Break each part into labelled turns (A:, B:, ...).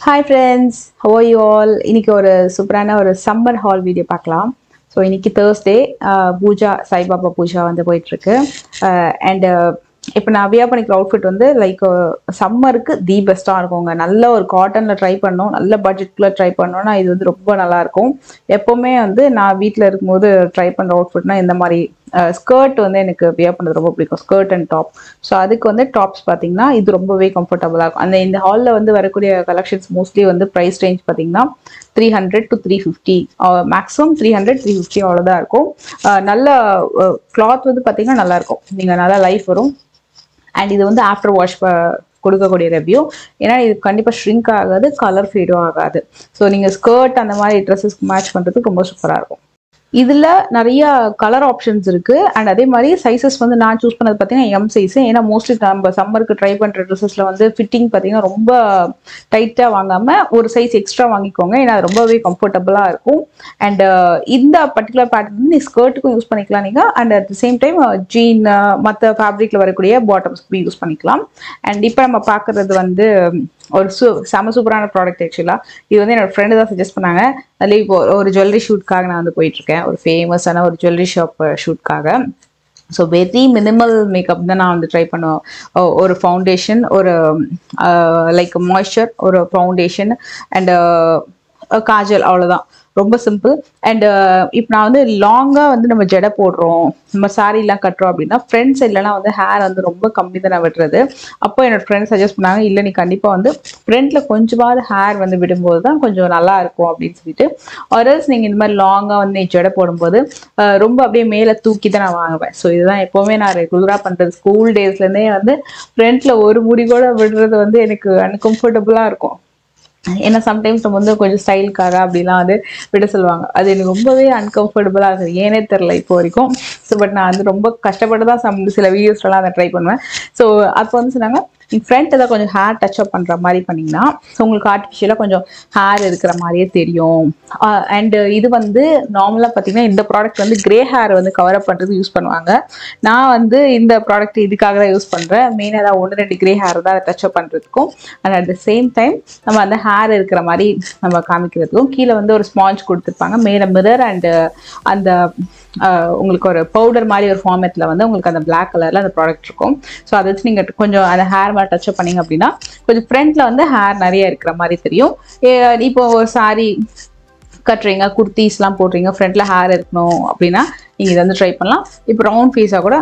A: Hi friends, how are you all? இன்னைக்கு ஒரு சூப்பரான ஒரு சம்மர் ஹால் வீடியோ பார்க்கலாம். ஸோ இன்னைக்கு தேர்ஸ்டே பூஜா சாய்பாபா பூஜா வந்து போயிட்டு இருக்கு. அண்ட் இப்போ நான் வியா பண்ணிக்கிற அவுட்ஃபிட் வந்து லைக் சம்மருக்கு தி பெஸ்ட்டாக இருக்குங்க. நல்ல ஒரு காட்டனில் ட்ரை பண்ணோம், நல்ல பட்ஜெட்குள்ளே ட்ரை பண்ணோம்னா இது வந்து ரொம்ப நல்லா இருக்கும். எப்போவுமே வந்து நான் வீட்டில் இருக்கும்போது ட்ரை பண்ணுற அவுட்ஃபிட்னா இந்த மாதிரி ஸ்கர்ட் வந்து எனக்கு வியர் பண்ணுறது ரொம்ப பிடிக்கும், ஸ்கர்ட் அண்ட் டாப். ஸோ அதுக்கு வந்து டாப்ஸ் பார்த்தீங்கன்னா இது ரொம்பவே கம்ஃபர்டபுளாக இருக்கும். இந்த ஹாலில் வந்து வரக்கூடிய கலெக்ஷன்ஸ் மோஸ்ட்லி வந்து ப்ரைஸ் ரேஞ்ச் பார்த்தீங்கன்னா 300 to 350, மேக்ஸிமம் 300 350 அவ்வளோதான் இருக்கும். நல்ல கிளாத் வந்து பார்த்தீங்கன்னா நல்லா இருக்கும், நீங்கள் நல்லா லைஃப் வரும். அண்ட் இது வந்து ஆஃப்டர் வாஷ் கொடுக்கக்கூடிய ரிவ்யூ. ஏன்னா இது கண்டிப்பாக ஷ்ரிங்க் ஆகாது, கலர் ஃபேடும் ஆகாது. ஸோ நீங்கள் ஸ்கர்ட் அந்த மாதிரி ட்ரெஸ்ஸஸ்க்கு மேட்ச் பண்ணுறதுக்கு ரொம்ப சூப்பராக இருக்கும். இதில் நிறைய கலர் ஆப்ஷன்ஸ் இருக்குது. அண்ட் அதே மாதிரி சைஸஸ் வந்து நான் சூஸ் பண்ணது பார்த்தீங்கன்னா எம் சைஸு. ஏன்னா மோஸ்ட்லி நம்ம சம்மருக்கு ட்ரை பண்ணுற ட்ரெஸ்ஸஸில் வந்து ஃபிட்டிங் பார்த்தீங்கன்னா ரொம்ப டைட்டாக வாங்காமல் ஒரு சைஸ் எக்ஸ்ட்ரா வாங்கிக்கோங்க, ஏன்னா அது ரொம்பவே கம்ஃபர்டபுளாக இருக்கும். அண்ட் இந்த பர்டிகுலர் பேட்டர்ன் வந்து நீ ஸ்கர்ட்டுக்கும் யூஸ் பண்ணிக்கலாம் நீங்கள். And at the same time jean மற்ற ஃபேப்ரிக்கில் வரக்கூடிய பாட்டம்ஸ்க்கு யூஸ் பண்ணிக்கலாம். அண்ட் இப்போ நம்ம பார்க்குறது வந்து ஒரு செம சூப்பரான ப்ராடக்ட். ஆக்சுவலாக இது வந்து என்னோட ஃப்ரெண்டு தான் சஜஸ்ட் பண்ணாங்க. அதுலேயே இப்போ ஒரு ஜுவல்லரி ஷூட்காக நான் வந்து போயிட்டுருக்கேன், ஒரு ஃபேமஸான ஒரு ஜுவல்லரி ஷாப் ஷூட்காக. ஸோ வெரி மினிமல் மேக்கப் தான் நான் வந்து ட்ரை பண்ணுவேன். ஒரு ஃபவுண்டேஷன், ஒரு லைக் மாய்ஸ்சர், ஒரு ஃபவுண்டேஷன் அண்ட் காஜல், அவ்வளோதான். ரொம்ப சிம்பிள். அண்ட் இப்போ நான் வந்து லாங்காக வந்து நம்ம ஜடை போடுறோம், நம்ம சாரீலாம் கட்டுறோம் அப்படின்னா ஃப்ரெண்ட் சைட்லனா வந்து ஹேர் வந்து ரொம்ப கம்மி தான் நான் விடுறது. அப்போ என்னோட ஃப்ரெண்ட் சஜஸ்ட் பண்ணாங்க, இல்லை நீ கண்டிப்பாக வந்து ஃப்ரண்ட்ல கொஞ்சமாவது ஹேர் வந்து விடும்போது தான் கொஞ்சம் நல்லா இருக்கும் அப்படின்னு சொல்லிட்டு. ஆர்எல்ஸ் நீங்கள் இந்த மாதிரி லாங்காக வந்து ஜடை போடும்போது ரொம்ப அப்படியே மேலே தூக்கி தான் நான் வாங்குவேன். ஸோ இதுதான் எப்போவுமே நான் ரெகுலராக பண்ணுறது. ஸ்கூல் டேஸ்லேருந்தே வந்து ஃப்ரண்ட்ல ஒரு முடி கூட விடுறது வந்து எனக்கு அன்கம்ஃபர்டபுளாக இருக்கும். ஏன்னா சம்டைம்ஸ் நம்ம வந்து கொஞ்சம் ஸ்டைலுக்காக அப்படிலாம் வந்து விட சொல்லுவாங்க, அது எனக்கு ரொம்பவே அன்கம்ஃபர்டபுளாக இருக்குது, ஏனே தெரில இப்போ வரைக்கும். ஸோ பட் நான் வந்து ரொம்ப கஷ்டப்பட்டு தான் சில வீடியோஸ்லாம் அதை ட்ரை பண்ணுவேன். ஸோ அப்போ வந்து சொன்னாங்க, நீ ஃப்ரண்ட் ஏதாவது கொஞ்சம் ஹேர் டச்அப் பண்ணுற மாதிரி பண்ணிங்கன்னா உங்களுக்கு ஆர்டிஃபிஷியலாக கொஞ்சம் ஹேர் இருக்கிற மாதிரியே தெரியும். அண்டு இது வந்து நார்மலாக பார்த்தீங்கன்னா இந்த ப்ராடக்ட் வந்து கிரே ஹேர் வந்து கவர் அப் பண்ணுறது யூஸ் பண்ணுவாங்க. நான் வந்து இந்த ப்ராடக்ட் இதுக்காக தான் யூஸ் பண்ணுறேன். மெயினாக தான் 1-2 கிரே ஹேர் தான் டச்அப் பண்ணுறதுக்கும் and at the same time நம்ம அந்த ஹேர் இருக்கிற மாதிரி நம்ம காமிக்கிறதுக்கும். கீழே வந்து ஒரு ஸ்பாஞ்ச் கொடுத்துருப்பாங்க, மேலே மிரர் அண்டு அந்த உங்களுக்கு ஒரு பவுடர் மாதிரி ஒரு ஃபார்மேட்டில் வந்து உங்களுக்கு அந்த பிளாக் கலரில் அந்த ப்ராடக்ட் இருக்கும். ஸோ அதை வச்சு நீங்கள் கொஞ்சம் அந்த ஹேர் மாதிரி டச்சப் பண்ணிங்க அப்படின்னா கொஞ்சம் ஃப்ரண்ட்டில் வந்து ஹேர் நிறைய இருக்கிற மாதிரி தெரியும். இப்போ சாரி கட்டுறீங்க, குர்த்திஸ்லாம் போடுறீங்க, ஃப்ரண்ட்டில் ஹேர் இருக்கணும் அப்படின்னா நீங்கள் இதை வந்து ட்ரை பண்ணலாம். இப்போ ரவுண்ட் ஃபேஸாக கூட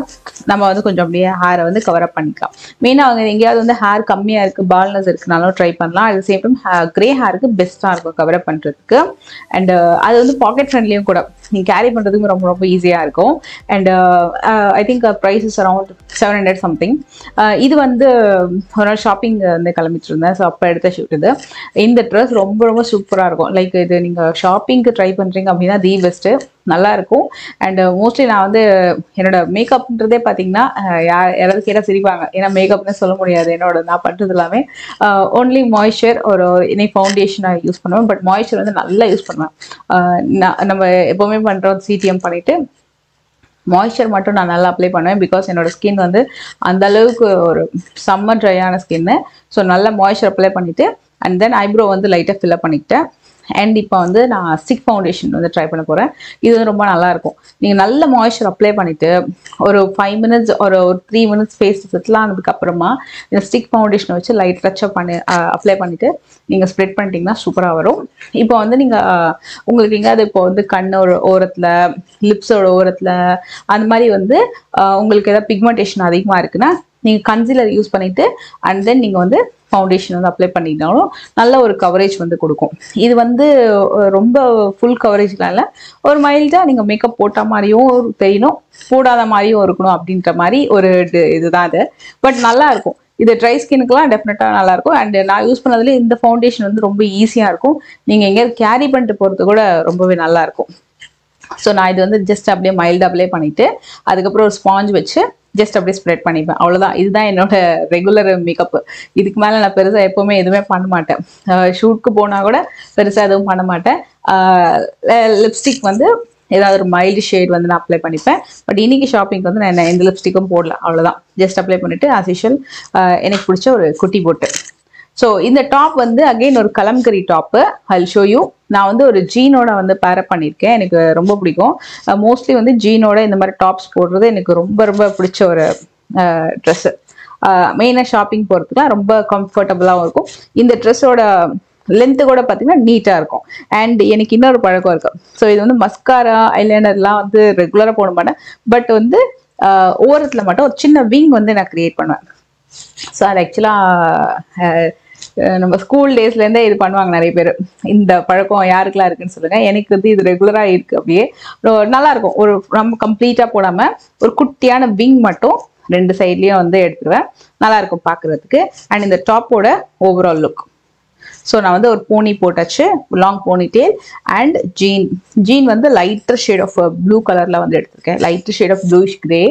A: நம்ம வந்து கொஞ்சம் அப்படியே ஹேரை வந்து கவர் அப் பண்ணிக்கலாம். மெயினாக அவங்க எங்கேயாவது வந்து ஹேர் கம்மியாக இருக்குது, பால்னஸ் இருக்குனாலும் ட்ரை பண்ணலாம். At the same time grey ஹேருக்கு பெஸ்ட்டாக இருக்கும் கவர் அப் பண்ணுறதுக்கு. அண்டு அது வந்து பாக்கெட் ஃப்ரெண்ட்லியும் கூட, நீங்கள் கேரி பண்ணுறதுக்கு ரொம்ப ரொம்ப ஈஸியாக இருக்கும். And I think price is around 700 something. இது வந்து ஒரு நாள் ஷாப்பிங் வந்து கிளம்பிட்டு இருந்தேன். ஸோ அப்போ எடுத்த ஷூட் இது. இந்த ட்ரெஸ் ரொம்ப ரொம்ப சூப்பராக இருக்கும். லைக் இது நீங்கள் ஷாப்பிங்க்கு ட்ரை பண்ணுறீங்க அப்படின்னா தி பெஸ்ட்டு, நல்லாயிருக்கும். அண்ட் மோஸ்ட்லி நான் வந்து என்னோட மேக்கப்ன்றதே பார்த்தீங்கன்னா யாராவது கேட்டால் சிரிப்பாங்க, ஏன்னா மேக்கப்னு சொல்ல முடியாது. நான் பண்ணுறது எல்லாமே ஓன்லி மாய்ஸ்சர், ஒரு இன்னைக்கு ஃபவுண்டேஷனாக யூஸ் பண்ணுவேன். பட் மாய்ஸ்சர் வந்து நல்லா யூஸ் பண்ணுவேன். நம்ம எப்போவுமே பண்ணுறோம் சிடிஎம் பண்ணிவிட்டு மாய்ஸ்சர் மட்டும் நான் நல்லா அப்ளை பண்ணுவேன். பிகாஸ் என்னோட ஸ்கின் வந்து அந்த அளவுக்கு ஒரு செம்ம ட்ரையான ஸ்கின்னு. ஸோ நல்லா மாய்ஸ்சர் அப்ளை பண்ணிவிட்டு அண்ட் தென் ஐப்ரோ வந்து லைட்டாக ஃபில்அப் பண்ணிக்கிட்டேன். அண்ட் இப்போ வந்து நான் ஸ்டிக் ஃபவுண்டேஷன் வந்து ட்ரை பண்ண போகிறேன். இது வந்து ரொம்ப நல்லாயிருக்கும். நீங்கள் நல்ல மாய்ஸ்சர் அப்ளை பண்ணிவிட்டு ஒரு 5 மினிட்ஸ் ஒரு 3 மினிட்ஸ் ஃபேஸ் செட்டில் ஆனதுக்கப்புறமா இந்த ஸ்டிக் ஃபவுண்டேஷனை வச்சு லைட் டச்சப் பண்ணி அப்ளை பண்ணிவிட்டு நீங்கள் ஸ்ப்ரெட் பண்ணிட்டீங்கன்னா சூப்பராக வரும். இப்போ வந்து நீங்கள் உங்களுக்கு எங்கேயாவது இப்போ வந்து கண்ணோட ஓரத்தில், லிப்ஸோட ஓரத்தில் அந்த மாதிரி வந்து உங்களுக்கு ஏதாவது பிக்மெண்டேஷன் அதிகமாக இருக்குன்னா நீங்கள் கன்சீலர் யூஸ் பண்ணிவிட்டு அண்ட் தென் நீங்கள் வந்து ஃபவுண்டேஷன் வந்து அப்ளை பண்ணிட்டாலும் நல்ல ஒரு கவரேஜ் வந்து கொடுக்கும். இது வந்து ரொம்ப ஃபுல் கவரேஜ்லாம் இல்லை, ஒரு மைல்டாக நீங்கள் மேக்கப் போட்ட மாதிரியும் தெரியணும், போடாத மாதிரியும் இருக்கணும் அப்படின்ற மாதிரி ஒரு இதுதான் இது. பட் நல்லா இருக்கும். இது ட்ரை ஸ்கின்னுக்குலாம் டெஃபினட்டாக நல்லாயிருக்கும். அண்ட் நான் யூஸ் பண்ணதுலேயே இந்த ஃபவுண்டேஷன் வந்து ரொம்ப ஈஸியாக இருக்கும். நீங்கள் எங்கேயாவது கேரி பண்ணிட்டு போகிறது கூட ரொம்பவே நல்லாயிருக்கும். ஸோ நான் இது வந்து ஜஸ்ட் அப்படியே மைல்டு அப்ளை பண்ணிவிட்டு அதுக்கப்புறம் ஒரு ஸ்பாஞ்ச் வச்சு ஜஸ்ட் அப்படியே ஸ்ப்ரெட் பண்ணிப்பேன், அவ்வளோதான். இதுதான் என்னோட ரெகுலர் மேக்கப்பு. இதுக்கு மேலே நான் பெருசாக எப்போவுமே எதுவுமே பண்ண மாட்டேன். ஷூட்க்கு போனால் கூட பெருசாக எதுவும் பண்ண மாட்டேன். லிப்ஸ்டிக் வந்து ஏதாவது ஒரு மைல்டு ஷேட் வந்து நான் அப்ளை பண்ணிப்பேன். பட் இன்னைக்கு ஷாப்பிங்க்கு வந்து நான் எந்த லிப்ஸ்டிக்கும் போடல, அவ்வளோதான். ஜஸ்ட் அப்ளை பண்ணிவிட்டு ஆஸ் யூஷுவல் எனக்கு பிடிச்ச ஒரு குட்டி போட்டு ஸோ இந்த டாப் வந்து அகெயின் ஒரு kalamkari top. I'll show you. நான் வந்து ஒரு ஜீனோட வந்து பேரப் பண்ணியிருக்கேன். எனக்கு ரொம்ப பிடிக்கும். மோஸ்ட்லி வந்து ஜீனோட இந்த மாதிரி டாப்ஸ் போடுறது எனக்கு ரொம்ப ரொம்ப பிடிச்ச ஒரு ட்ரெஸ்ஸு. மெயினாக ஷாப்பிங் போகிறதுக்குலாம் ரொம்ப கம்ஃபர்டபுளாகவும் இருக்கும். இந்த ட்ரெஸ்ஸோட லென்த்து கூட பார்த்தீங்கன்னா நீட்டாக இருக்கும். அண்ட் எனக்கு இன்னொரு பழக்கம் இருக்கும். ஸோ இது வந்து மஸ்காரா ஐலைனர்லாம் வந்து ரெகுலராக போட மாட்டேன். பட் வந்து ஓரத்தில் மட்டும் ஒரு சின்ன விங் வந்து நான் கிரியேட் பண்ணுவேன். ஸோ அது ஆக்சுவலாக நம்ம ஸ்கூல் டேஸ்லேருந்தே இது பண்ணுவாங்க நிறைய பேர். இந்த பழக்கம் யாருக்கெல்லாம் இருக்குன்னு சொல்லுங்க. எனக்கு வந்து இது ரெகுலராக இருக்கு. அப்படியே நல்லா இருக்கும். ஒரு நம்ம கம்ப்ளீட்டாக போடாமல் ஒரு குட்டியான விங் மட்டும் 2 சைட்லேயும் வந்து எடுத்துருவேன். நல்லா இருக்கும் பார்க்குறதுக்கு. அண்ட் இந்த டாப்போட ஓவரால் லுக். ஸோ நான் வந்து ஒரு போனி போட்டாச்சு, long pony tail and jean வந்து லைட்டர் ஷேட் ஆஃப் ப்ளூ கலரில் வந்து எடுத்திருக்கேன். Lighter shade of bluish grey.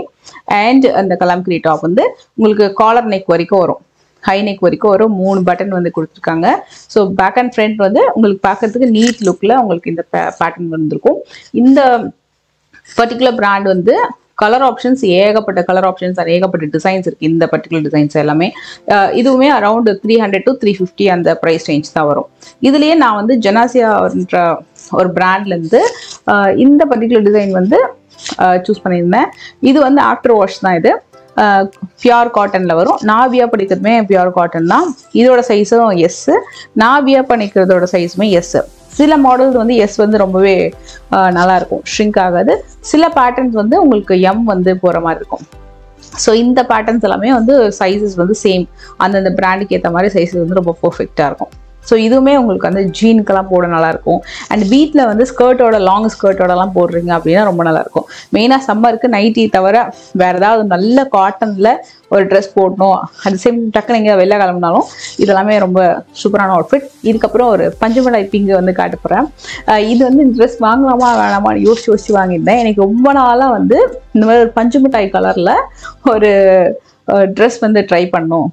A: And அந்த கலம்கரி டாப் வந்து உங்களுக்கு காலர் நெக் வரைக்கும் வரும், ஹை நெக் வரைக்கும் வரும். 3 பட்டன் வந்து கொடுத்துருக்காங்க. ஸோ பேக் அண்ட் ஃப்ரண்ட் வந்து உங்களுக்கு பார்க்கறதுக்கு நீட் லுக்கில் உங்களுக்கு இந்த பேட்டர்ன் வந்துருக்கும். இந்த பர்டிகுலர் பிராண்ட் வந்து கலர் ஆப்ஷன்ஸ் ஏகப்பட்ட கலர் ஆப்ஷன்ஸ், ஏகப்பட்ட டிசைன்ஸ் இருக்கு. இந்த பர்டிகுலர் டிசைன்ஸ் எல்லாமே இதுவுமே அரௌண்ட் 300 to 350 அந்த ப்ரைஸ் ரேஞ்ச் தான் வரும். இதுலயே நான் வந்து ஜெனாசியான்ற ஒரு பிராண்ட்லேருந்து இந்த பர்டிகுலர் டிசைன் வந்து சூஸ் பண்ணியிருந்தேன். இது வந்து ஆஃப்டர் வாஷ் தான். இது பியூர் காட்டன்ல வரும். நான் வியர் பண்ணிக்கிறதுமே பியூர் காட்டன் தான். இதோட சைஸும் எஸ். நான் வியர் பண்ணிக்கிறதோட சைஸுமே எஸ். சில மாடல்ஸ் வந்து எஸ் வந்து ரொம்பவே நல்லா இருக்கும், ஷ்ரிங்க் ஆகாது. சில பேட்டர்ன்ஸ் வந்து உங்களுக்கு எம் வந்து போகிற மாதிரி இருக்கும். ஸோ இந்த பேட்டர்ன்ஸ் எல்லாமே வந்து சைஸஸ் வந்து சேம், அந்தந்த பிராண்டுக்கு ஏற்ற மாதிரி சைஸஸ் வந்து ரொம்ப பர்ஃபெக்டாக இருக்கும். ஸோ இதுவுமே உங்களுக்கு வந்து ஜீனுக்கெல்லாம் போட நல்லாயிருக்கும். அண்ட் வீட்டில் வந்து ஸ்கர்ட்டோட லாங் ஸ்கர்ட்டோடலாம் போடுறீங்க அப்படின்னா ரொம்ப நல்லாயிருக்கும். மெயினாக சம்மருக்கு நைட்டி தவிர வேறு ஏதாவது நல்ல காட்டனில் ஒரு ட்ரெஸ் போடணும், அது சேம் டக்குனு எங்கே வெளில கிளம்புனாலும் இதெல்லாமே ரொம்ப சூப்பரான அவுட்ஃபிட். இதுக்கப்புறம் ஒரு பஞ்சுமிட்டாய் பிங்கு வந்து காட்ட போகிறேன். இது வந்து இந்த ட்ரெஸ் வாங்கலாமா வேணாமான்னு யோசிச்சு வாங்கியிருந்தேன். எனக்கு ரொம்ப நாளாக வந்து இந்த மாதிரி ஒரு பஞ்சுமிட்டாய் கலரில் ஒரு ட்ரெஸ் வந்து ட்ரை பண்ணணும்,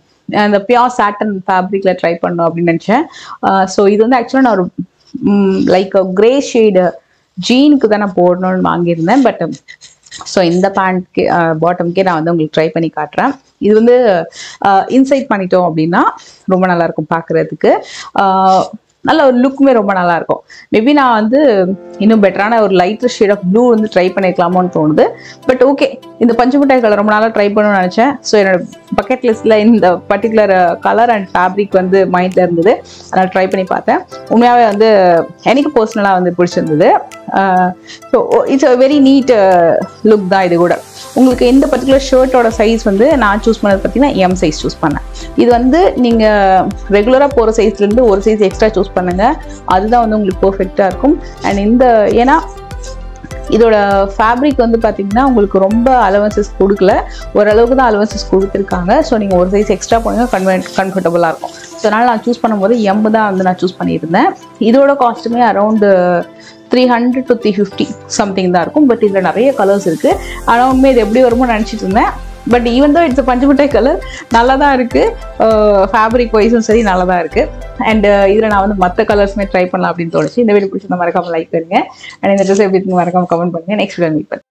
A: அந்த பியூர் சாட்டன் ஃபேப்ரிக்ல ட்ரை பண்ணணும் அப்படின்னு நினச்சேன். ஸோ இது வந்து ஆக்சுவலாக நான் ஒரு லைக் கிரே ஷேடு ஜீனுக்கு தான் நான் போடணும்னு வாங்கியிருந்தேன். பட் ஸோ இந்த பேண்ட்க்கு பாட்டம்க்கே நான் வந்து உங்களுக்கு ட்ரை பண்ணி காட்டுறேன். இது வந்து இன்சைட் பண்ணிட்டோம் அப்படின்னா ரொம்ப நல்லாயிருக்கும் பார்க்குறதுக்கு. நல்ல ஒரு லுக்குமே ரொம்ப நல்லா இருக்கும். மேபி நான் வந்து இன்னும் பெட்டரான ஒரு லைட்டர் ஷேட் ஆஃப் ப்ளூ வந்து ட்ரை பண்ணிக்கலாமோன்னு தோணுது. பட் ஓகே, இந்த பஞ்சுமிட்டாய் கலர் ரொம்ப நாளாக ட்ரை பண்ணணும்னு நினச்சேன். ஸோ என்னோட பக்கெட் லிஸ்ட்டில் இந்த பர்டிகுலர் கலர் அண்ட் ஃபேப்ரிக் வந்து மைண்டில் இருந்தது. அதனால் ட்ரை பண்ணி பார்த்தேன். உண்மையாகவே வந்து எனக்கு பர்சனலாக வந்து பிடிச்சிருந்தது. So it's a very NEET look தான் இது கூட. உங்களுக்கு இந்த பர்டிகுலர் ஷர்ட்டோட சைஸ் வந்து நான் சூஸ் பண்ணது பார்த்தீங்கன்னா எம் சைஸ் சூஸ் பண்ணேன். இது வந்து நீங்கள் ரெகுலராக போகிற சைஸ்லேருந்து ஒரு சைஸ் எக்ஸ்ட்ரா சூஸ் பண்ணுங்கள், அதுதான் வந்து உங்களுக்கு பர்ஃபெக்டாக இருக்கும். அண்ட் இந்த ஏன்னா இதோட ஃபேப்ரிக் வந்து பார்த்தீங்கன்னா உங்களுக்கு ரொம்ப அலவன்சஸ் கொடுக்கல, ஓரளவுக்கு தான் அலவன்சஸ் கொடுத்துருக்காங்க. ஸோ நீங்கள் ஒரு சைஸ் எக்ஸ்ட்ரா போனீங்க கம்ஃபர்டபுளாக இருக்கும். ஸோ அதனால் நான் சூஸ் பண்ணும்போது எம் தான் வந்து நான் சூஸ் பண்ணியிருந்தேன். இதோட காஸ்ட்டுமே அரௌண்ட் 300 to 350 சம்திங் தான் இருக்கும். பட் இதில் நிறைய கலர்ஸ் இருக்குது. ஆனால் உண்மை இது எப்படி வருமோ நினச்சிட்டு இருந்தேன். பட் ஈவன் தோ இட்ஸ் பஞ்சுமிட்டாய் கலர் நல்லா தான் இருக்குது, ஃபேப்ரிக் வைஸும் சரி நல்லா தான் இருக்குது. அண்ட் இதில் நான் வந்து மற்ற கலர்ஸுமே ட்ரை பண்ணலாம் அப்படின்னு தோணுச்சு. இந்த வீடியோ பிடிச்சிருந்தா மறக்காமல் லைக் பண்ணுங்க. அண்ட் இந்த ட்ரெஸ் எப்படி மறக்காமல் கமெண்ட் பண்ணுங்கள். நெக்ஸ்ட் வீடியோ மீட் பண்ணுங்க.